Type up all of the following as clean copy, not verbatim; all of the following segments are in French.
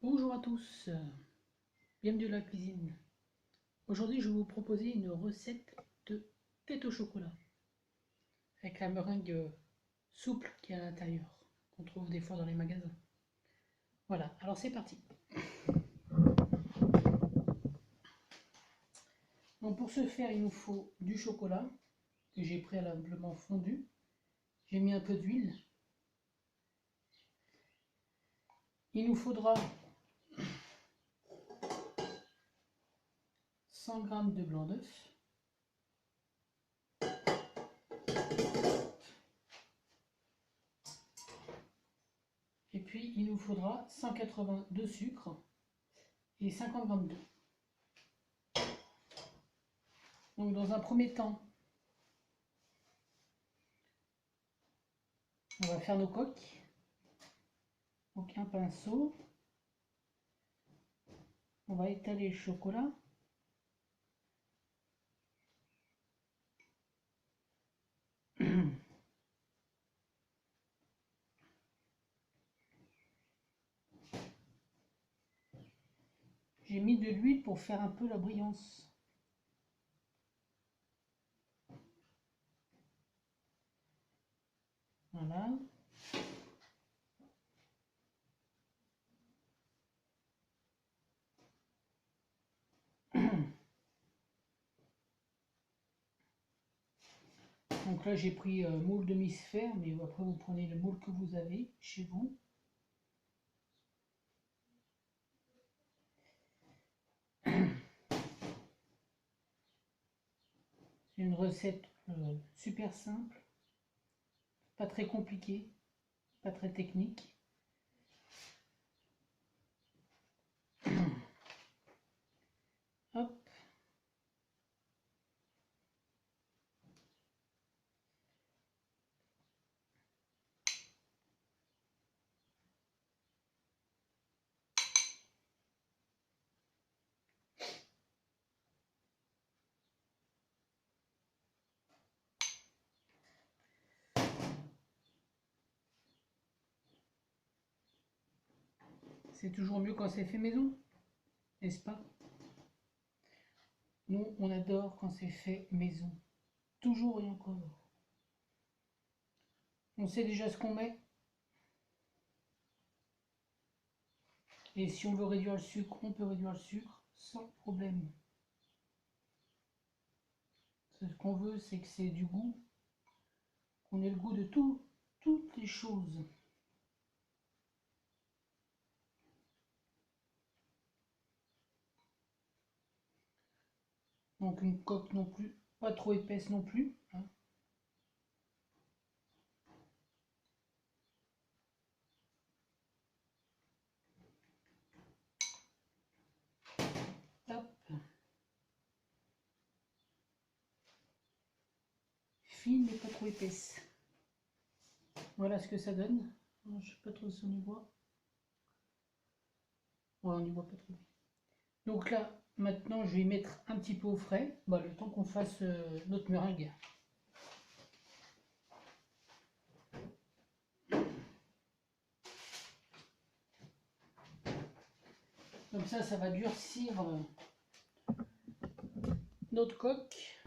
Bonjour à tous, bienvenue dans la cuisine. Aujourd'hui je vais vous proposer une recette de tête au chocolat avec la meringue souple qui est à l'intérieur, qu'on trouve des fois dans les magasins. Voilà, alors c'est parti. Donc pour ce faire il nous faut du chocolat que j'ai préalablement fondu. J'ai mis un peu d'huile. Il nous faudra 100 g de blanc d'œuf. Et puis il nous faudra 180 de sucre et 50 g d'eau. Donc dans un premier temps, on va faire nos coques. Donc un pinceau. On va étaler le chocolat. J'ai mis de l'huile pour faire un peu la brillance. Voilà. Donc là j'ai pris moule demi-sphère, mais après vous prenez le moule que vous avez chez vous. C'est une recette super simple, pas très compliquée, pas très technique. Hop. C'est toujours mieux quand c'est fait maison, n'est-ce pas? Nous, on adore quand c'est fait maison. Toujours et encore. On sait déjà ce qu'on met. Et si on veut réduire le sucre, on peut réduire le sucre sans problème. Ce qu'on veut, c'est que c'est du goût, qu'on ait le goût de toutes les choses. Donc une coque non plus, pas trop épaisse non plus, hein. Hop. Fine mais pas trop épaisse. Voilà ce que ça donne. Je sais pas trop si on y voit. Ouais, on y voit pas trop. Donc là, maintenant, je vais y mettre un petit peu au frais, le temps qu'on fasse notre meringue. Comme ça va durcir notre coque.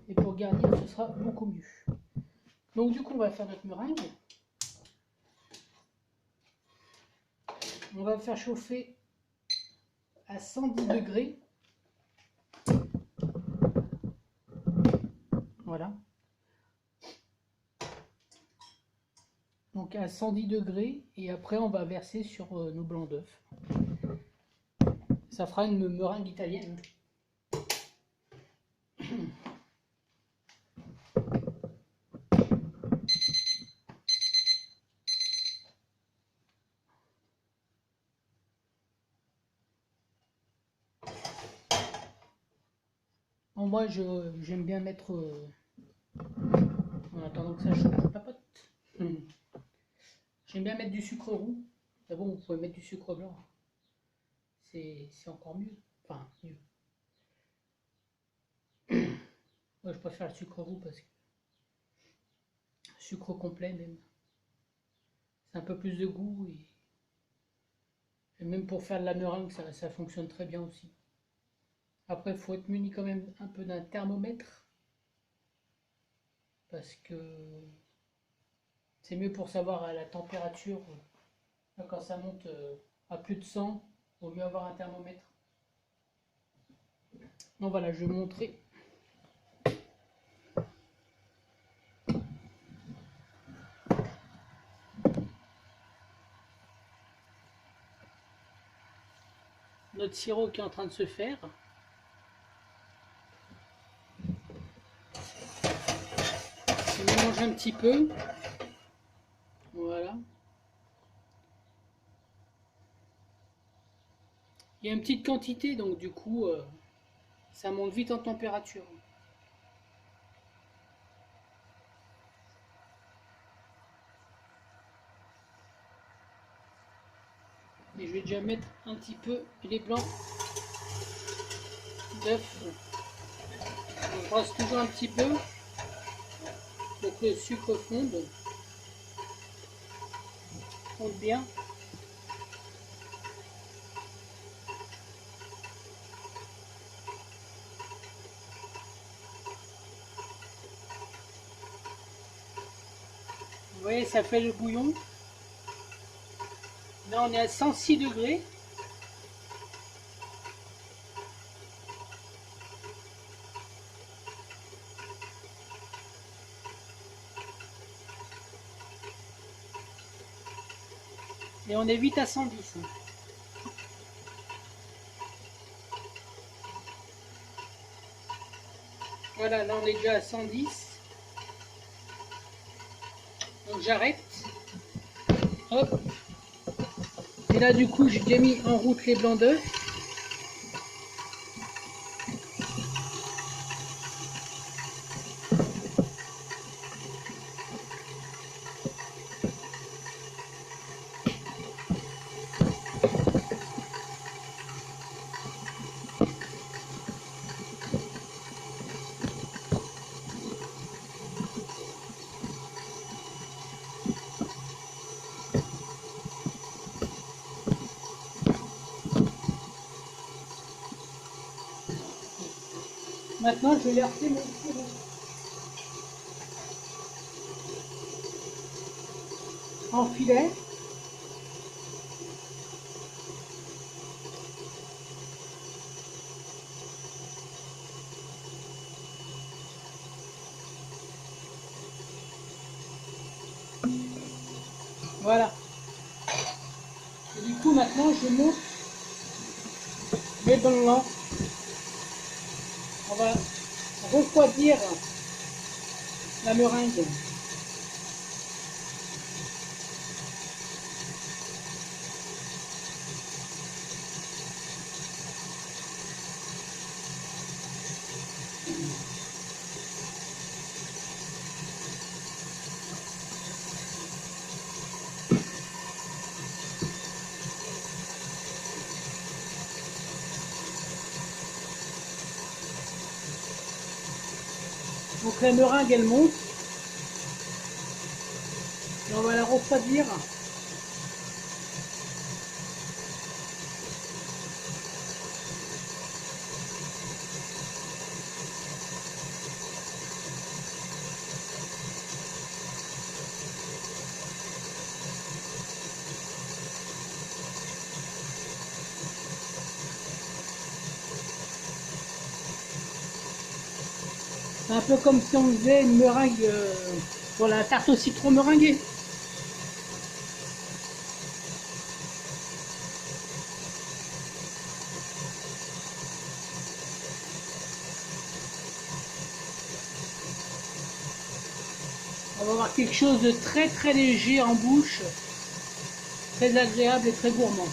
Et pour garnir, ce sera beaucoup mieux. Donc du coup, on va faire notre meringue. On va faire chauffer à 110 degrés. Voilà. Donc à 110 degrés. Et après, on va verser sur nos blancs d'œufs. Ça fera une meringue italienne. Bon, moi, j'aime bien mettre, en attendant que ça chauffe, papote. J'aime bien mettre du sucre roux. Mais bon, vous pouvez mettre du sucre blanc. C'est encore mieux. Enfin, mieux. Moi, je préfère le sucre roux parce que sucre complet même. C'est un peu plus de goût et Et même pour faire de la meringue, ça fonctionne très bien aussi. Après, il faut être muni quand même un peu d'un thermomètre. Parce que c'est mieux pour savoir à la température. Quand ça monte à plus de 100, il vaut mieux avoir un thermomètre. Donc voilà, je vais vous montrer. Notre sirop qui est en train de se faire. Je mélange un petit peu. Voilà. Il y a une petite quantité, donc du coup, ça monte vite en température. Et je vais déjà mettre un petit peu les blancs d'œufs. On brasse toujours un petit peu pour que le sucre fonde bien. Vous voyez, ça fait le bouillon. Là, on est à 106 degrés. Et on est vite à 110. Voilà, là on est déjà à 110. Donc j'arrête. Hop. Et là du coup j'ai déjà mis en route les blancs d'œufs. Maintenant je vais verser mon sirop. En filet. Voilà. Et du coup maintenant je monte les blancs. On va refroidir la meringue. Donc la meringue elle monte. Et on va la refroidir. C'est un peu comme si on faisait une meringue pour la tarte au citron meringuée. On va avoir quelque chose de très très léger en bouche, très agréable et très gourmand.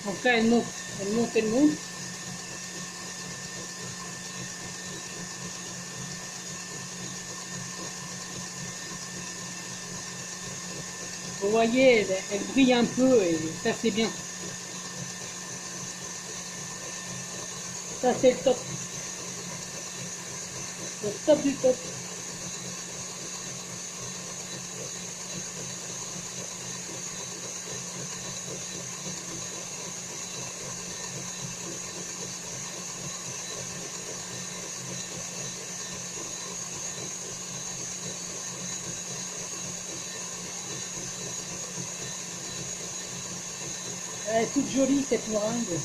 Donc là elle monte, elle monte, elle monte. Vous voyez, elle brille un peu et ça c'est bien. Ça c'est le top. Le top du top. Elle est toute jolie cette meringue.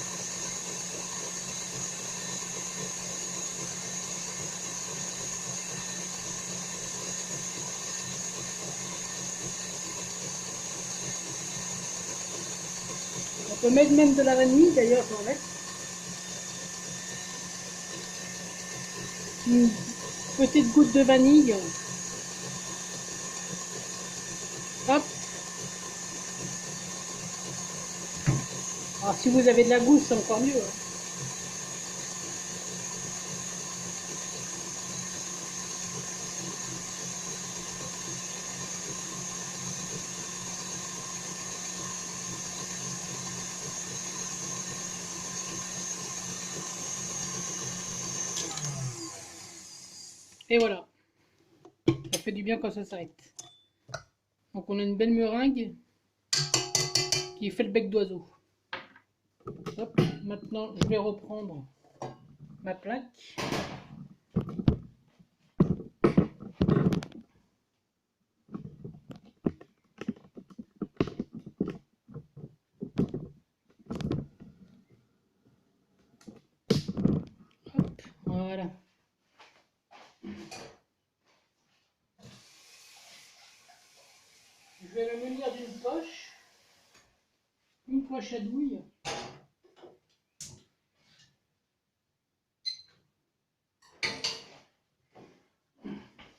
On peut mettre même de la vanille, d'ailleurs j'en mets. Une petite goutte de vanille. Hop. Alors si vous avez de la gousse, c'est encore mieux. Et voilà. Ça fait du bien quand ça s'arrête. Donc on a une belle meringue qui fait le bec d'oiseau. Hop, maintenant je vais reprendre ma plaque. Hop, voilà. Je vais le munir une poche à douille.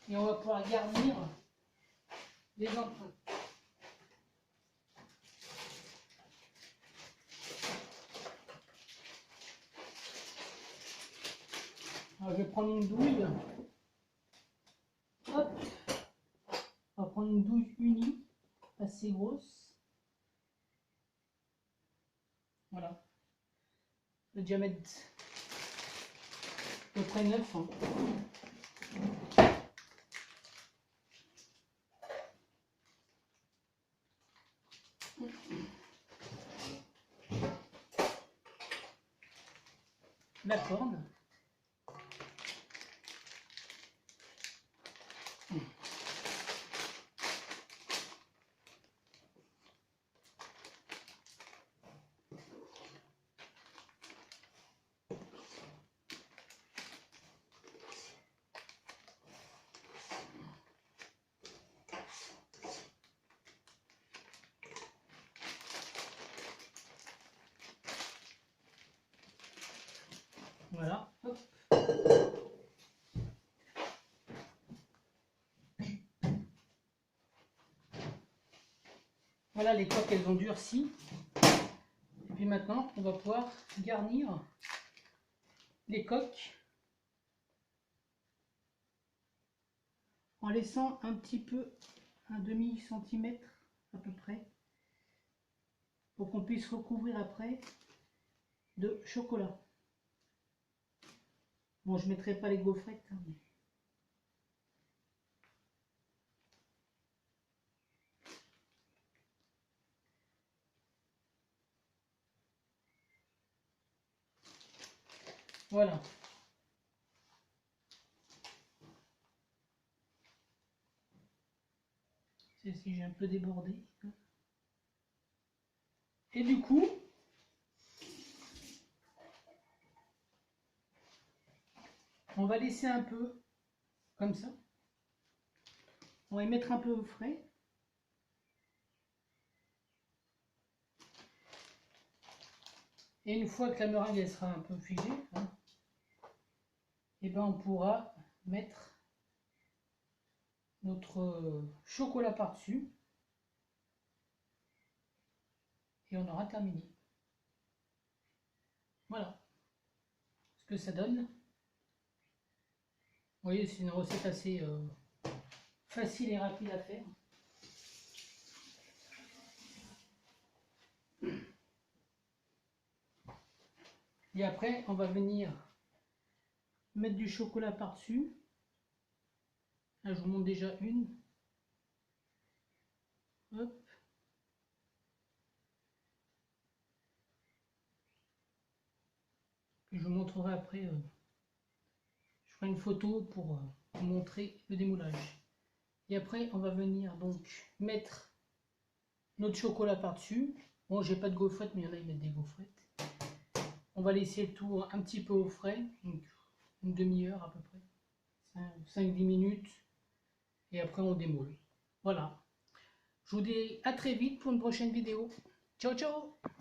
Et on va pouvoir garnir les empreintes. Alors, je vais prendre une douille. Hop. On va prendre une douille unie, assez grosse. Voilà. Le diamètre à peu près 9. Hein. La corde. Voilà. Hop. Voilà, les coques, elles ont durci. Et puis maintenant, on va pouvoir garnir les coques en laissant un petit peu, un demi-centimètre à peu près, pour qu'on puisse recouvrir après de chocolat. Bon, je ne mettrai pas les gaufrettes. Hein, mais... Voilà. Celle-ci, j'ai un peu débordé. Et du coup, on va laisser un peu comme ça. On va y mettre un peu au frais. Et une fois que la meringue elle sera un peu figée, hein, et ben on pourra mettre notre chocolat par-dessus. Et on aura terminé. Voilà ce que ça donne. Vous voyez, c'est une recette assez facile et rapide à faire. Et après, on va venir mettre du chocolat par-dessus. Là, je vous montre déjà une. Hop. Puis je vous montrerai après. Je ferai une photo pour vous montrer le démoulage. Et après, on va venir donc mettre notre chocolat par-dessus. Bon, j'ai pas de gaufrettes, mais il y en a, ils mettent des gaufrettes. On va laisser le tout un petit peu au frais, donc une demi-heure à peu près, 5-10 minutes. Et après, on démoule. Voilà. Je vous dis à très vite pour une prochaine vidéo. Ciao, ciao!